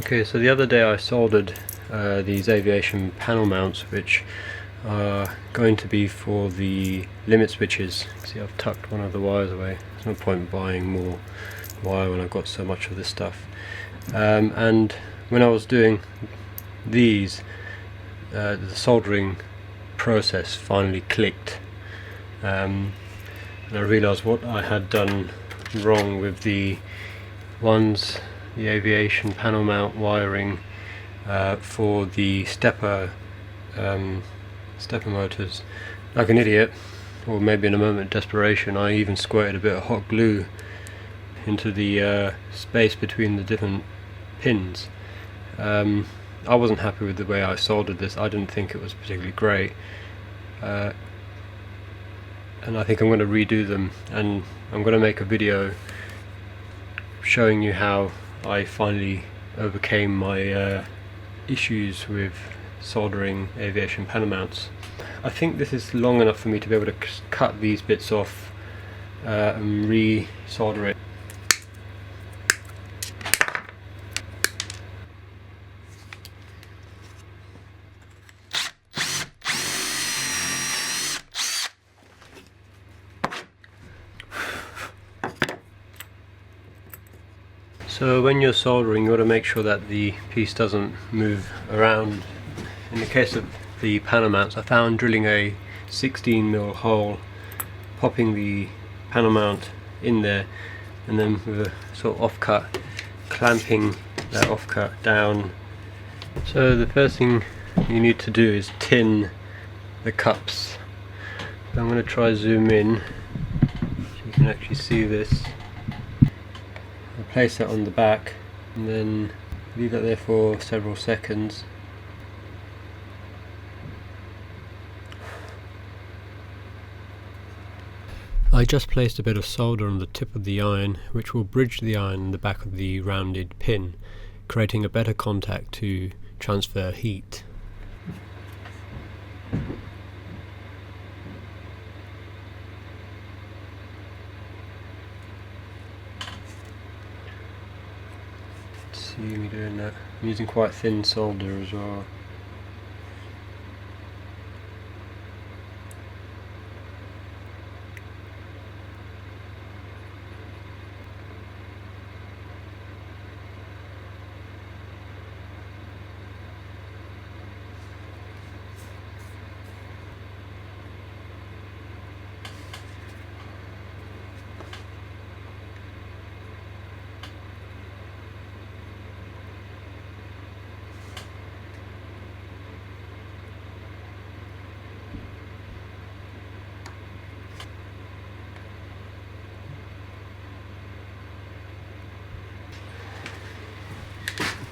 Okay, so the other day I soldered these aviation panel mounts, which are going to be for the limit switches. See, I've tucked one of the wires away. There's no point buying more wire when I've got so much of this stuff. And when I was doing these, the soldering process finally clicked, and I realised what I had done wrong with the aviation panel mount wiring for the stepper motors. Like an idiot, or maybe in a moment of desperation, I even squirted a bit of hot glue into the space between the different pins. I wasn't happy with the way I soldered this. I didn't think it was particularly great, and I think I'm going to redo them, and I'm going to make a video showing you how I finally overcame my issues with soldering aviation panel mounts. I think this is long enough for me to be able to cut these bits off and re-solder it. So when you're soldering, you want to make sure that the piece doesn't move around. In the case of the panel mounts, I found drilling a 16mm hole, popping the panel mount in there, and then with a sort of offcut, clamping that offcut down. So the first thing you need to do is tin the cups. So I'm going to try zoom in so you can actually see this. I'll place that on the back and then leave that there for several seconds. I just placed a bit of solder on the tip of the iron, which will bridge the iron in the back of the rounded pin, creating a better contact to transfer heat. See me doing that. I'm using quite thin solder as well.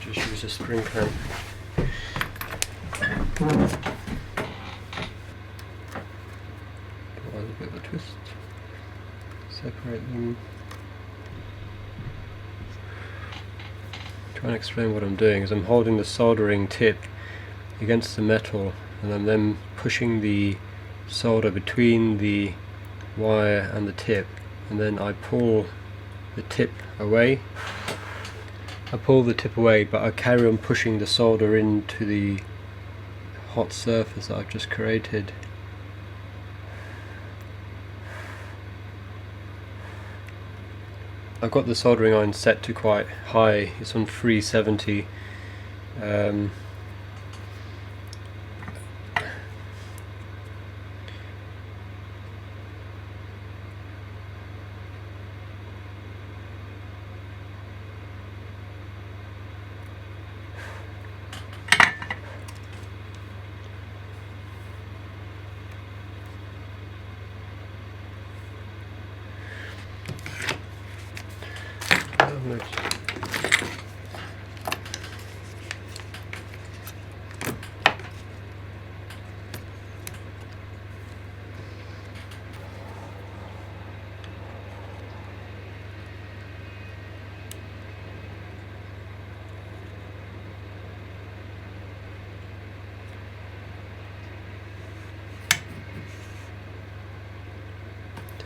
Just use a spring clamp. Give it a bit of a twist. Separate them. Try and explain what I'm doing is I'm holding the soldering tip against the metal, and I'm then pushing the solder between the wire and the tip, and then I pull the tip away. But I carry on pushing the solder into the hot surface that I've just created. I've got the soldering iron set to quite high, it's on 370.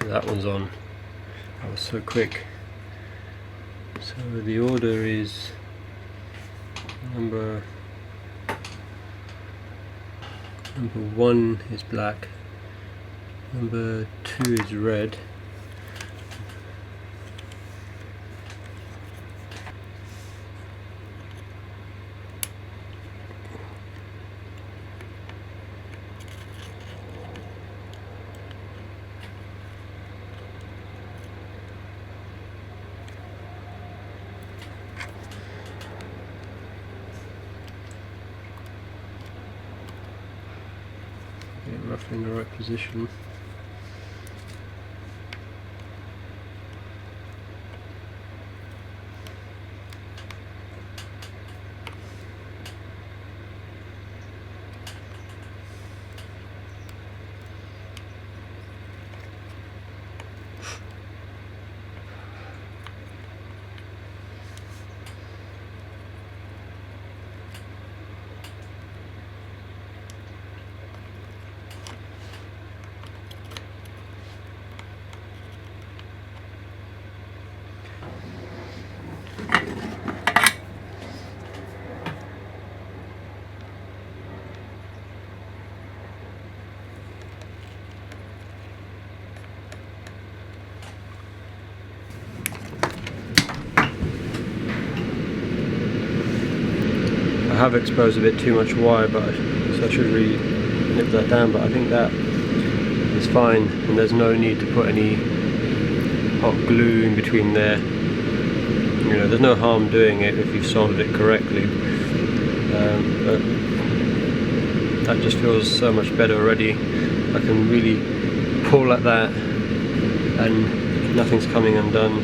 That one's on. That was so quick. So the order is Number 1 is black, number 2 is red, roughly in the right position. I have exposed a bit too much wire, so I should really nip that down, but I think that is fine, and there's no need to put any hot glue in between there. You know, there's no harm doing it if you've soldered it correctly, but that just feels so much better already. I can really pull at that and nothing's coming undone.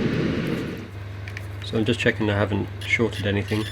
So I'm just checking I haven't shorted anything.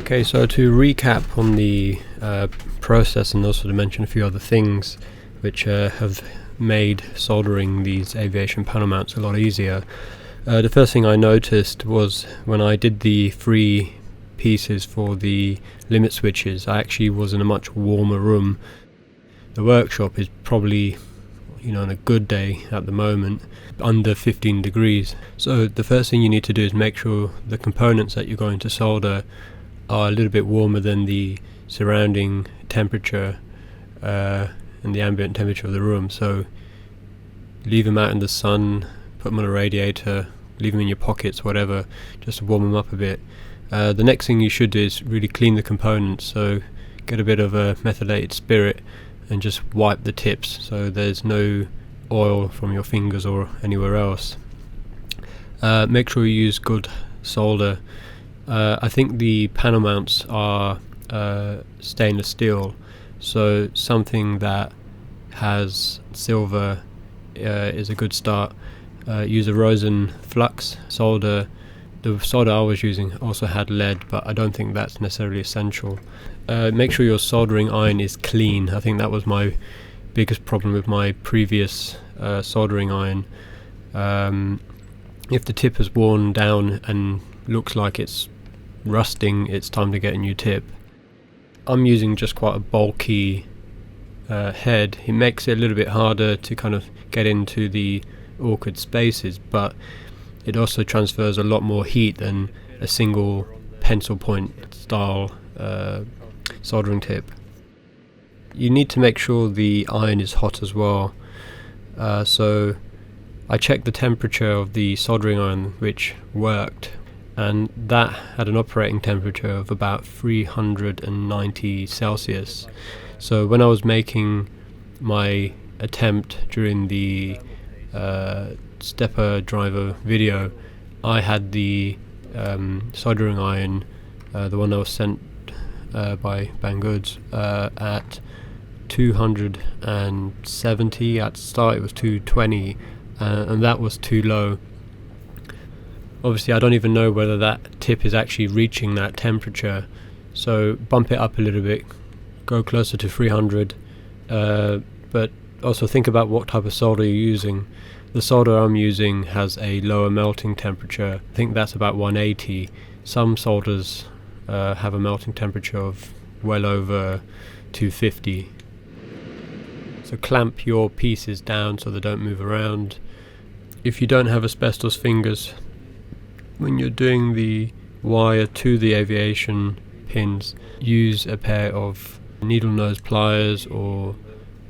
Okay, so to recap on the process, and also to mention a few other things which have made soldering these aviation panel mounts a lot easier. The first thing I noticed was when I did the 3 pieces for the limit switches, I actually was in a much warmer room. The workshop is probably, you know, on a good day at the moment, under 15 degrees. So the first thing you need to do is make sure the components that you're going to solder are a little bit warmer than the surrounding temperature and the ambient temperature of the room. So leave them out in the sun, put them on a radiator, leave them in your pockets, whatever, just to warm them up a bit. The next thing you should do is really clean the components, so get a bit of a methylated spirit and just wipe the tips so there's no oil from your fingers or anywhere else. Make sure you use good solder. I think the panel mounts are stainless steel, so something that has silver is a good start. Use a Rosen flux solder. The solder I was using also had lead, but I don't think that's necessarily essential. Make sure your soldering iron is clean. I think that was my biggest problem with my previous soldering iron. If the tip has worn down and looks like it's rusting, it's time to get a new tip. I'm using just quite a bulky head. It makes it a little bit harder to kind of get into the awkward spaces, but it also transfers a lot more heat than a single pencil point style soldering tip. You need to make sure the iron is hot as well. So I checked the temperature of the soldering iron, which worked, and that had an operating temperature of about 390 Celsius. So when I was making my attempt during the stepper driver video, I had the soldering iron, the one that was sent by Banggood, at 270. At the start it was 220, and that was too low. Obviously I don't even know whether that tip is actually reaching that temperature, so bump it up a little bit, go closer to 300, but also think about what type of solder you're using. The solder I'm using has a lower melting temperature. I think that's about 180. Some solders have a melting temperature of well over 250. So clamp your pieces down so they don't move around. If you don't have asbestos fingers, when you're doing the wire to the aviation pins, use a pair of needle nose pliers or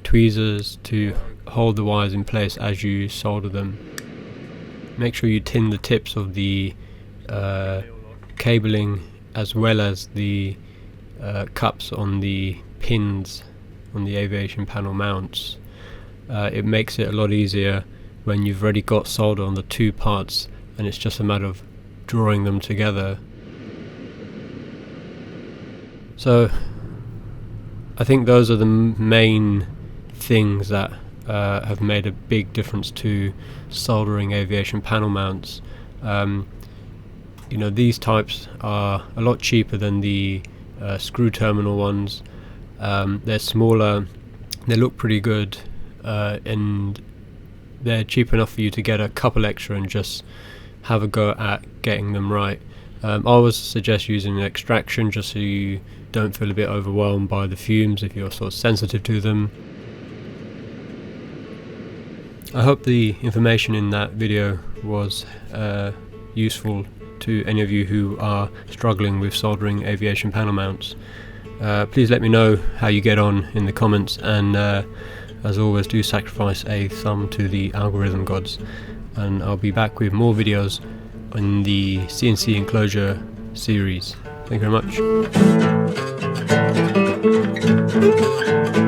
tweezers to hold the wires in place as you solder them. Make sure you tin the tips of the cabling as well as the cups on the pins on the aviation panel mounts. It makes it a lot easier when you've already got solder on the two parts and it's just a matter of drawing them together. So I think those are the main things that have made a big difference to soldering aviation panel mounts. These types are a lot cheaper than the screw terminal ones. They're smaller, they look pretty good, and they're cheap enough for you to get a couple extra and just have a go at getting them right. I always suggest using an extraction just so you don't feel a bit overwhelmed by the fumes if you're sort of sensitive to them. I hope the information in that video was useful to any of you who are struggling with soldering aviation panel mounts. Please let me know how you get on in the comments, and as always, do sacrifice a thumb to the algorithm gods, and I'll be back with more videos in the CNC enclosure series. Thank you very much.